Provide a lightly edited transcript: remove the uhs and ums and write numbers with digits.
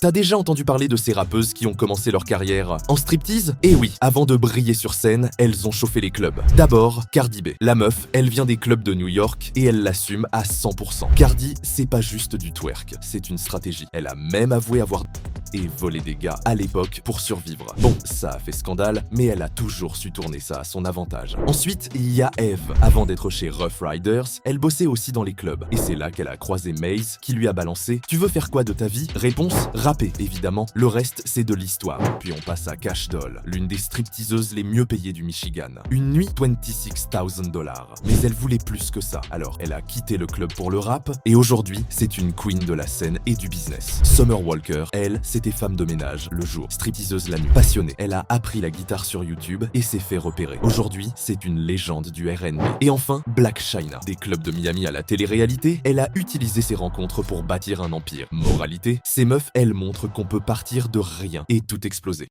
T'as déjà entendu parler de ces rappeuses qui ont commencé leur carrière en striptease? Eh oui, avant de briller sur scène, elles ont chauffé les clubs. D'abord, Cardi B. La meuf, elle vient des clubs de New York et elle l'assume à 100%. Cardi, c'est pas juste du twerk, c'est une stratégie. Elle a même avoué avoir et volé des gars à l'époque pour survivre. Bon, ça a fait scandale, mais elle a toujours su tourner ça à son avantage. Ensuite, il y a Eve. Avant d'être chez Rough Riders, elle bossait aussi dans les clubs. Et c'est là qu'elle a croisé Maze, qui lui a balancé « Tu veux faire quoi de ta vie ?» Réponse « Rapper, évidemment. Le reste, c'est de l'histoire. » Puis on passe à Cash Doll, l'une des stripteaseuses les mieux payées du Michigan. Une nuit, $26,000. Mais elle voulait plus que ça. Alors, elle a quitté le club pour le rap, et aujourd'hui, c'est une queen de la scène et du business. Summer Walker, elle, c'était femme de ménage le jour, stripteaseuse la nuit. Passionnée, elle a appris la guitare sur YouTube et s'est fait repérer. Aujourd'hui, c'est une légende du R&B. Et enfin, Blac Chyna. Des clubs de Miami à la télé-réalité, elle a utilisé ses rencontres pour bâtir un empire. Moralité, ces meufs, elles montrent qu'on peut partir de rien et tout exploser.